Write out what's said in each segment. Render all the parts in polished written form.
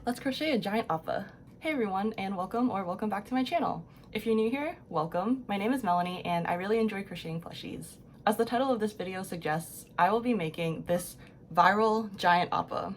Let's crochet a giant appa. Hey everyone, and welcome back to my channel. If you're new here, welcome. My name is Melanie and I really enjoy crocheting plushies. As the title of this video suggests, I will be making this viral giant appa.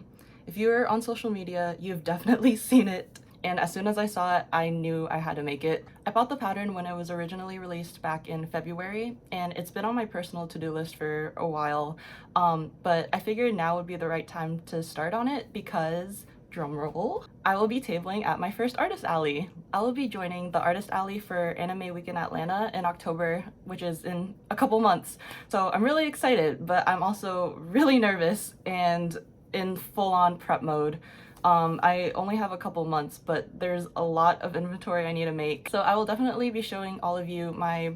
If you're on social media, you've definitely seen it, and as soon as I saw it, I knew I had to make it. I bought the pattern when it was originally released back in February, and it's been on my personal to-do list for a while, but I figured now would be the right time to start on it because drumroll, I will be tabling at my first artist alley. I will be joining the artist alley for Anime Week in Atlanta in October, which is in a couple months. So I'm really excited, but I'm also really nervous and in full-on prep mode. I only have a couple months, but there's a lot of inventory I need to make. So I will definitely be showing all of you my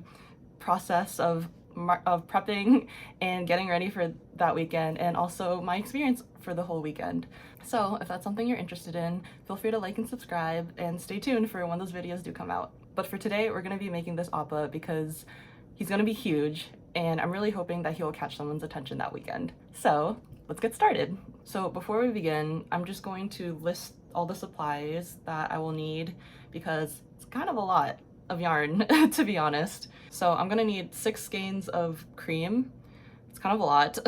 process of prepping and getting ready for that weekend, and also my experience for the whole weekend. So if that's something you're interested in, feel free to like and subscribe and stay tuned for when those videos do come out. But for today, we're going to be making this appa because he's going to be huge, and I'm really hoping that he'll catch someone's attention that weekend. So let's get started. So before we begin, I'm just going to list all the supplies that I will need because it's kind of a lot of yarn to be honest. So I'm gonna need 6 skeins of cream, it's kind of a lot,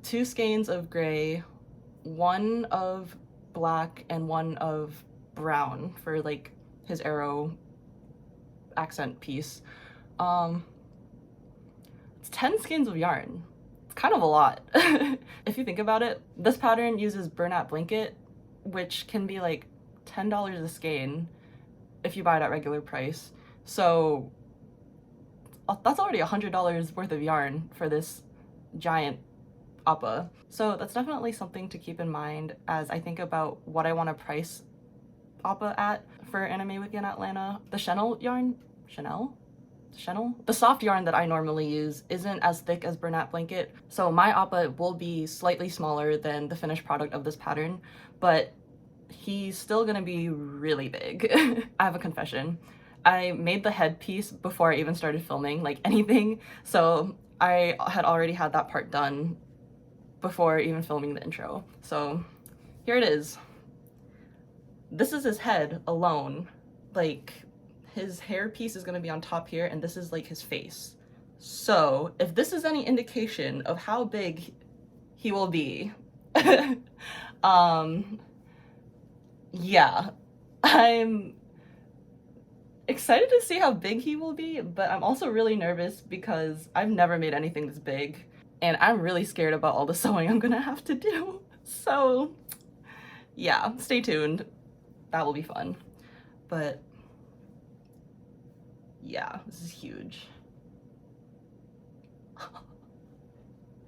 2 skeins of gray, 1 of black, and 1 of brown for like his arrow accent piece. It's 10 skeins of yarn. It's kind of a lot. If you think about it, this pattern uses burlap blanket, which can be like $10 a skein if you buy it at regular price. So that's already $100 worth of yarn for this giant appa. So that's definitely something to keep in mind as I think about what I want to price appa at for Anime Week in Atlanta. The Chanel yarn, the soft yarn that I normally use isn't as thick as burlap blanket, so my appa will be slightly smaller than the finished product of this pattern, but he's still gonna be really big. I have a confession. I made the headpiece before I even started filming like anything, so I had already had that part done before even filming the intro. So here it is. This is his head alone. Like, his hair piece is gonna be on top here, and this is like his face. So if this is any indication of how big he will be, yeah, I'm excited to see how big he will be, but I'm also really nervous because I've never made anything this big, and I'm really scared about all the sewing I'm gonna have to do. So yeah, stay tuned. That will be fun. But yeah, this is huge.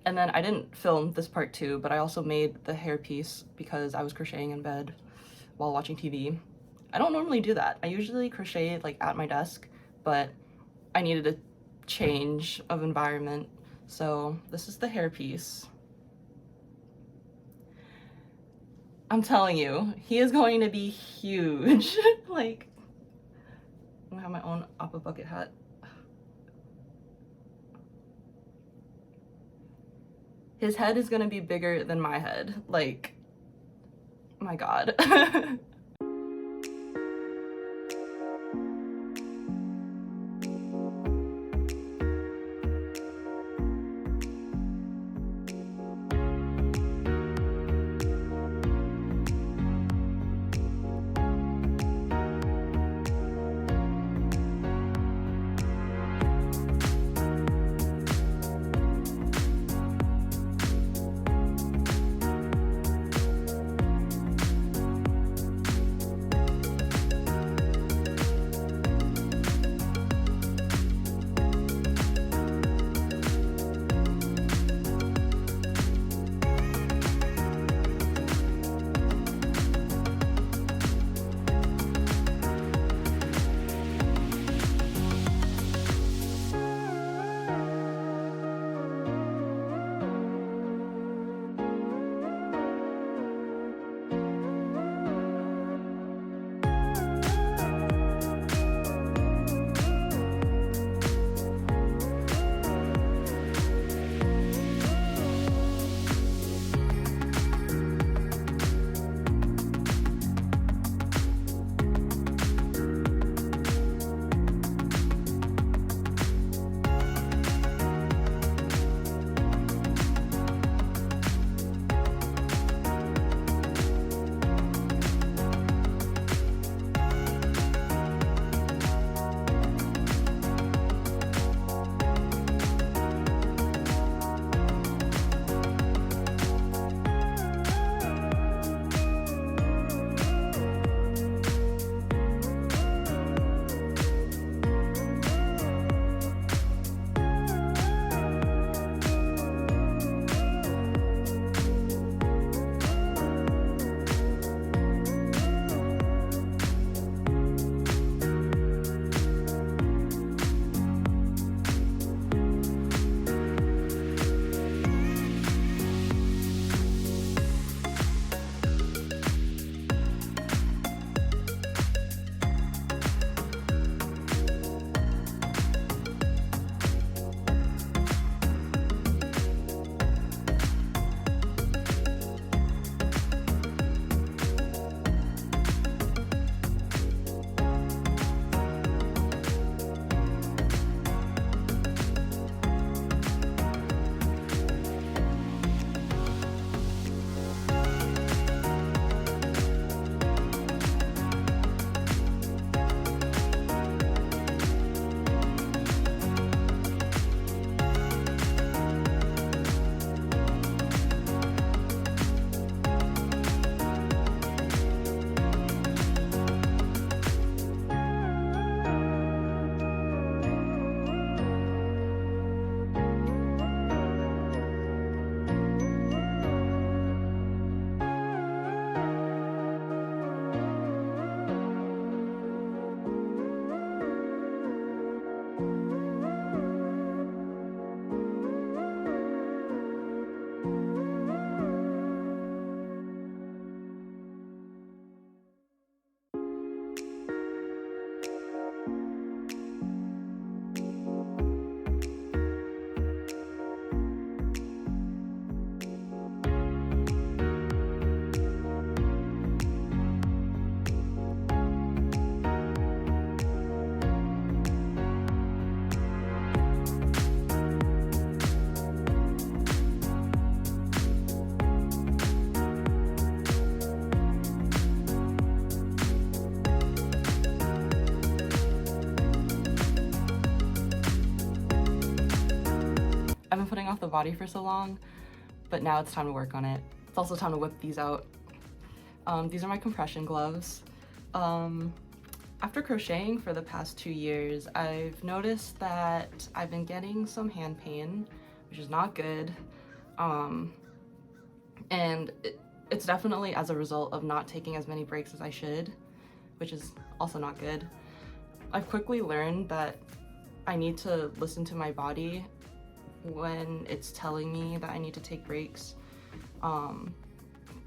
And then I didn't film this part too, but I also made the hair piece because I was crocheting in bed while watching TV. I don't normally do that. I usually crochet like at my desk, but I needed a change of environment. So this is the hair piece. I'm telling you, he is going to be huge. Like, I'm gonna have my own appa bucket hat. His head is gonna be bigger than my head. Like, my God. body for so long, but now it's time to work on it. It's also time to whip these out. These are my compression gloves. After crocheting for the past 2 years, I've noticed that I've been getting some hand pain, which is not good. And it's definitely as a result of not taking as many breaks as I should, which is also not good. I've quickly learned that I need to listen to my body when it's telling me that I need to take breaks,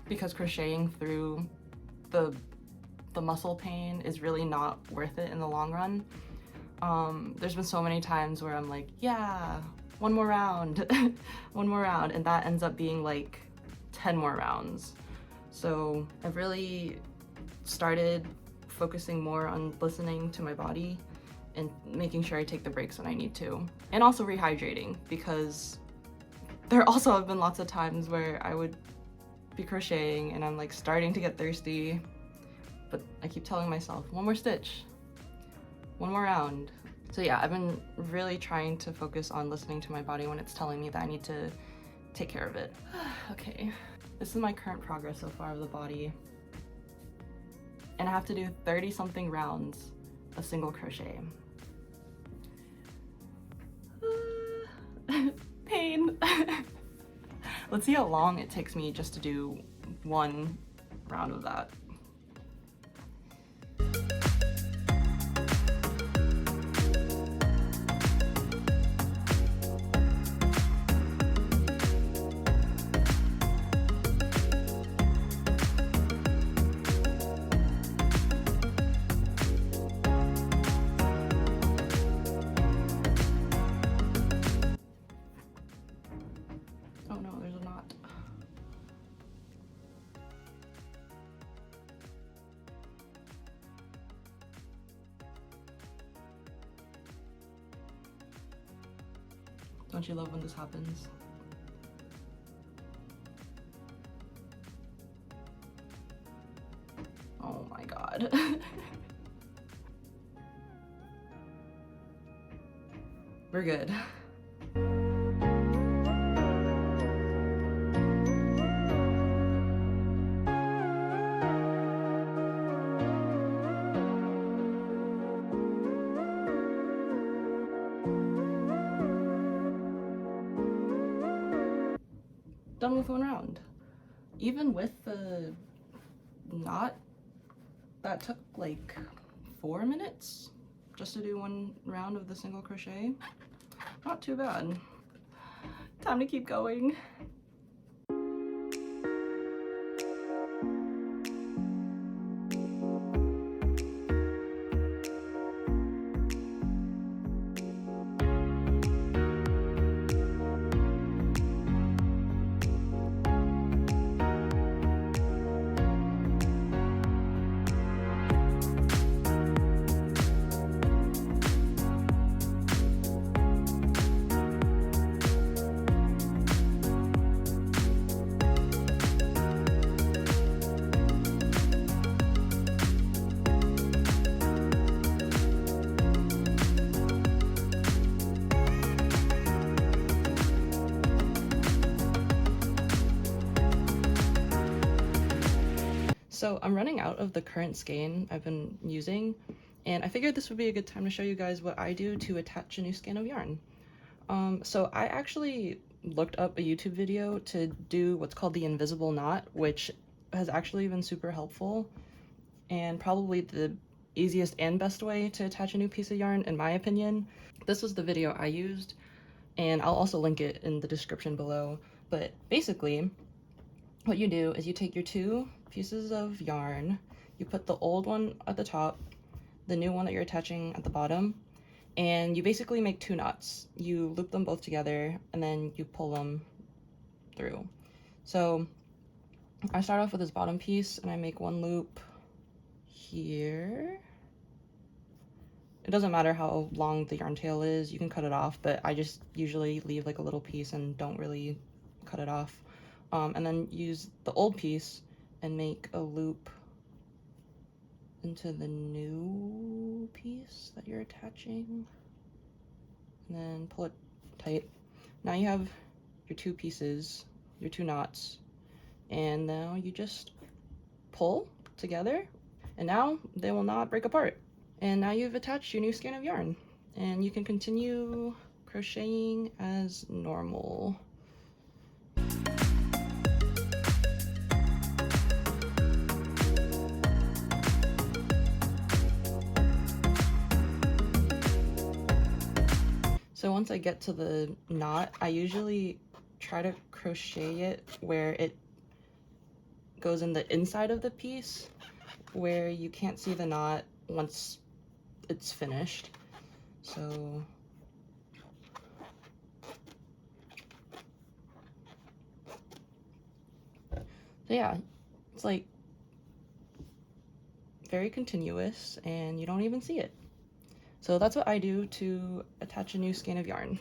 because crocheting through the muscle pain is really not worth it in the long run. There's been so many times where I'm like, yeah, one more round, one more round, and that ends up being like 10 more rounds. So I've really started focusing more on listening to my body and making sure I take the breaks when I need to. And also rehydrating, because there also have been lots of times where I would be crocheting and I'm like starting to get thirsty, but I keep telling myself, one more stitch, one more round. So yeah, I've been really trying to focus on listening to my body when it's telling me that I need to take care of it. Okay, this is my current progress so far of the body. And I have to do 30 something rounds of single crochet. Pain. Let's see how long it takes me just to do one round of that. Oh no, there's a knot. Don't you love when this happens? Oh my god. We're good. Done with one round. Even with the knot, that took like 4 minutes just to do one round of the single crochet. Not too bad. Time to keep going. So I'm running out of the current skein I've been using, and I figured this would be a good time to show you guys what I do to attach a new skein of yarn. So I actually looked up a YouTube video to do what's called the invisible knot, which has actually been super helpful and probably the easiest and best way to attach a new piece of yarn, in my opinion. This was the video I used, and I'll also link it in the description below. But basically, what you do is you take your 2 pieces of yarn, you put the old one at the top, the new one that you're attaching at the bottom, and you basically make 2 knots. You loop them both together and then you pull them through. So I start off with this bottom piece and I make 1 loop here. It doesn't matter how long the yarn tail is, you can cut it off, but I just usually leave like a little piece and don't really cut it off. And then use the old piece and make a loop into the new piece that you're attaching, and then pull it tight. Now you have your two pieces, your two knots, and now you just pull together, and now they will not break apart. And now you've attached your new skein of yarn, and you can continue crocheting as normal. So once I get to the knot, I usually try to crochet it where it goes in the inside of the piece, where you can't see the knot once it's finished. So yeah, it's like very continuous and you don't even see it. So that's what I do to attach a new skein of yarn.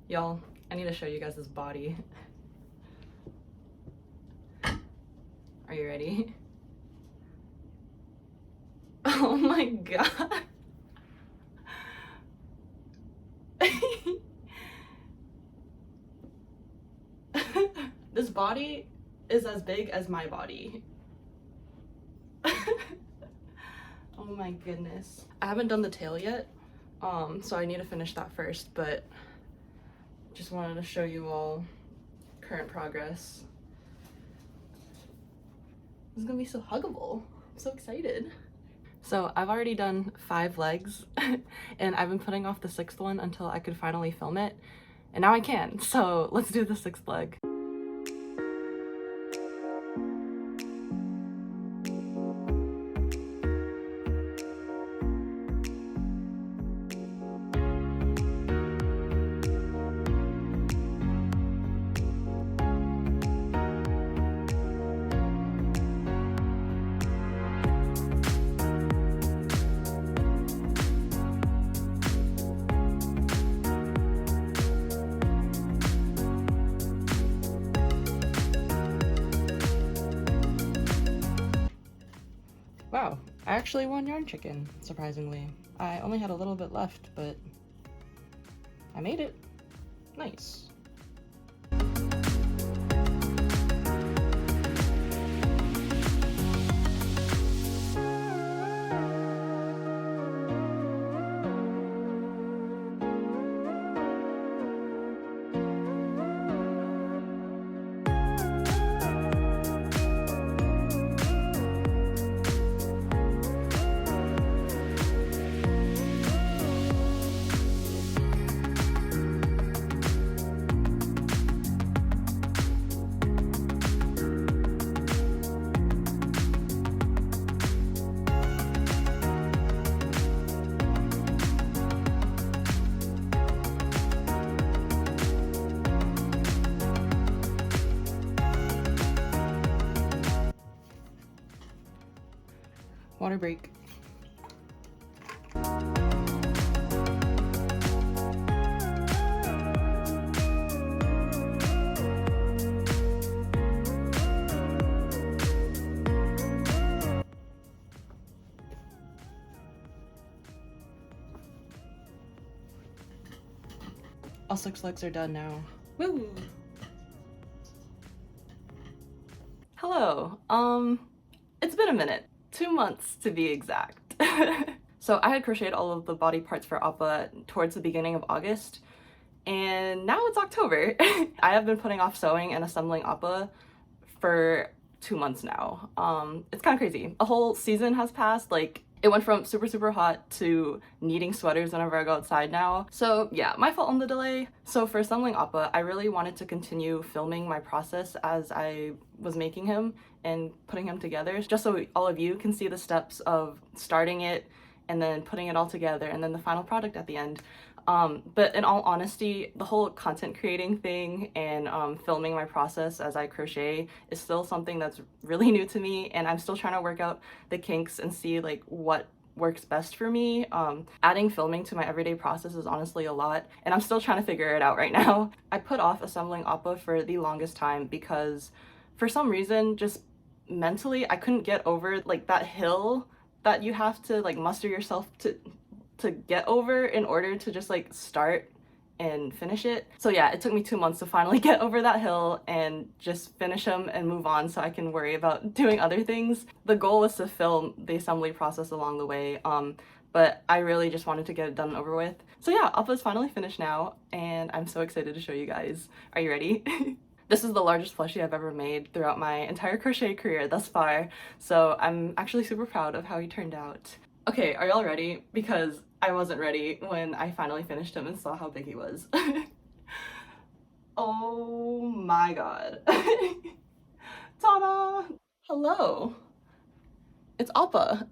Y'all, I need to show you guys this body. Are you ready? Oh my god. This body is as big as my body. Oh my goodness. I haven't done the tail yet, so I need to finish that first, but just wanted to show you all current progress. This is gonna be so huggable. I'm so excited. So I've already done 5 legs and I've been putting off the 6th one until I could finally film it. And now I can, so let's do the 6th leg. Wow, I actually won Yarn Chicken, surprisingly. I only had a little bit left, but I made it. Nice. Water break. All 6 legs are done now. Woo! Hello. It's been a minute. 2 months to be exact. So I had crocheted all of the body parts for Appa towards the beginning of August, and now it's October. I have been putting off sewing and assembling Appa for 2 months now. It's kind of crazy. A whole season has passed. Like, it went from super hot to needing sweaters whenever I go outside now. So yeah, my fault on the delay. So for assembling Appa, I really wanted to continue filming my process as I was making him and putting him together, just so all of you can see the steps of starting it and then putting it all together and then the final product at the end. But in all honesty, the whole content creating thing and filming my process as I crochet is still something that's really new to me, and I'm still trying to work out the kinks and see like what works best for me. Adding filming to my everyday process is honestly a lot, and I'm still trying to figure it out right now. I put off assembling Appa for the longest time because for some reason, just mentally, I couldn't get over like that hill that you have to like muster yourself to get over in order to just like start and finish it. So yeah, it took me 2 months to finally get over that hill and just finish them and move on so I can worry about doing other things. The goal was to film the assembly process along the way, but I really just wanted to get it done and over with. So yeah, Appa's finally finished now, and I'm so excited to show you guys. Are you ready? This is the largest plushie I've ever made throughout my entire crochet career thus far, so I'm actually super proud of how he turned out. Okay, are y'all ready? Because I wasn't ready when I finally finished him and saw how big he was. Oh my god. Ta-da! Hello! It's Appa!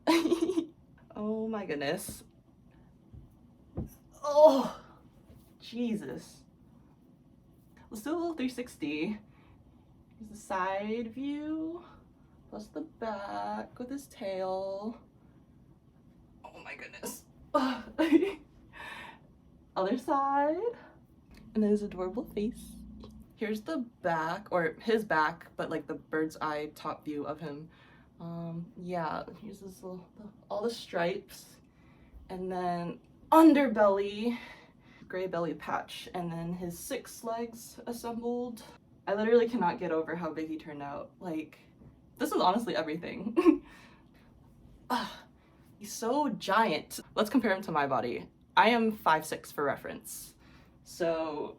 Oh my goodness. Oh! Jesus. Let's do a little 360. Here's the side view, plus the back with his tail. Oh my goodness. Other side. And then his adorable face. Here's the back, or his back, but like the bird's eye top view of him. Yeah, here's this little, all the stripes. And then underbelly, gray belly patch, and then his 6 legs assembled. I literally cannot get over how big he turned out. Like, this is honestly everything. He's so giant. Let's compare him to my body. I am 5'6" for reference. So,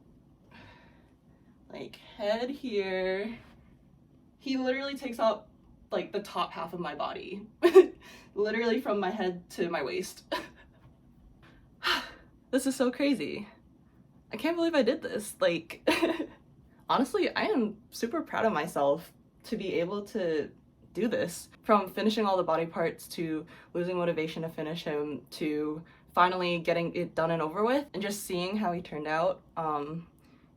like, head here. He literally takes up like the top half of my body. Literally from my head to my waist. This is so crazy. I can't believe I did this. Like, honestly, I am super proud of myself to be able to do this. From finishing all the body parts to losing motivation to finish him to finally getting it done and over with and just seeing how he turned out.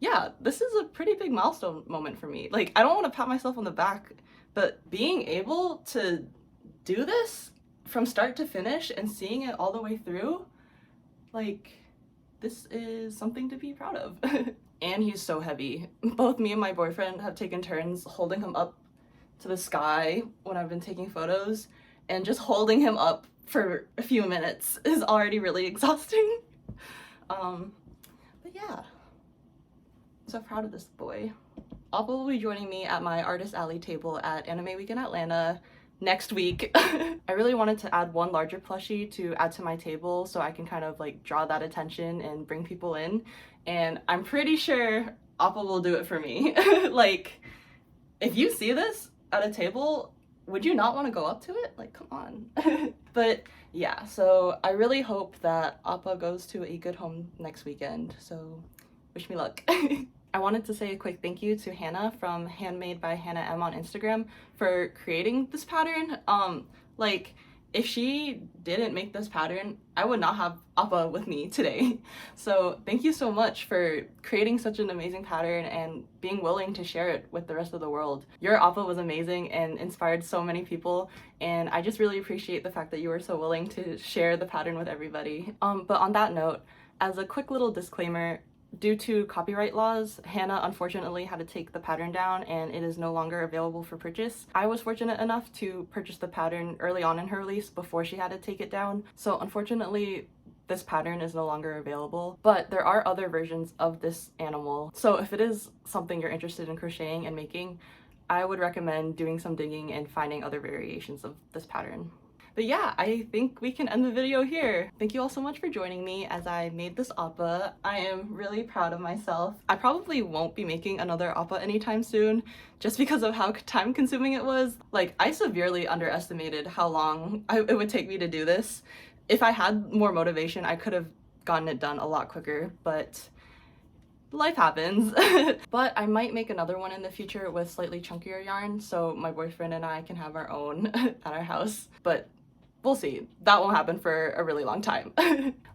Yeah, this is a pretty big milestone moment for me. Like, I don't want to pat myself on the back, but being able to do this from start to finish and seeing it all the way through, like, this is something to be proud of. And he's so heavy. Both me and my boyfriend have taken turns holding him up to the sky when I've been taking photos, and just holding him up for a few minutes is already really exhausting. But yeah, I'm so proud of this boy. Appa will be joining me at my Artist Alley table at Anime Week in Atlanta next week. I really wanted to add one larger plushie to add to my table so I can kind of like draw that attention and bring people in, and I'm pretty sure Appa will do it for me. Like, if you see this at a table, would you not want to go up to it? Like, come on. But yeah, so I really hope that Appa goes to a good home next weekend, so wish me luck. I wanted to say a quick thank you to Hannah from Handmade by Hannah M on Instagram for creating this pattern. Like, if she didn't make this pattern, I would not have Appa with me today. So thank you so much for creating such an amazing pattern and being willing to share it with the rest of the world. Your Appa was amazing and inspired so many people, and I just really appreciate the fact that you were so willing to share the pattern with everybody. But on that note, as a quick little disclaimer, due to copyright laws, Hannah unfortunately had to take the pattern down and it is no longer available for purchase. I was fortunate enough to purchase the pattern early on in her release before she had to take it down. So unfortunately, this pattern is no longer available, but there are other versions of this animal. So if it is something you're interested in crocheting and making, I would recommend doing some digging and finding other variations of this pattern. But yeah, I think we can end the video here. Thank you all so much for joining me as I made this appa. I am really proud of myself. I probably won't be making another appa anytime soon just because of how time consuming it was. Like, I severely underestimated how long it would take me to do this. If I had more motivation, I could have gotten it done a lot quicker, but life happens. But I might make another one in the future with slightly chunkier yarn so my boyfriend and I can have our own at our house. But we'll see. That won't happen for a really long time.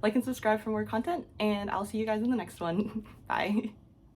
Like and subscribe for more content, and I'll see you guys in the next one. Bye.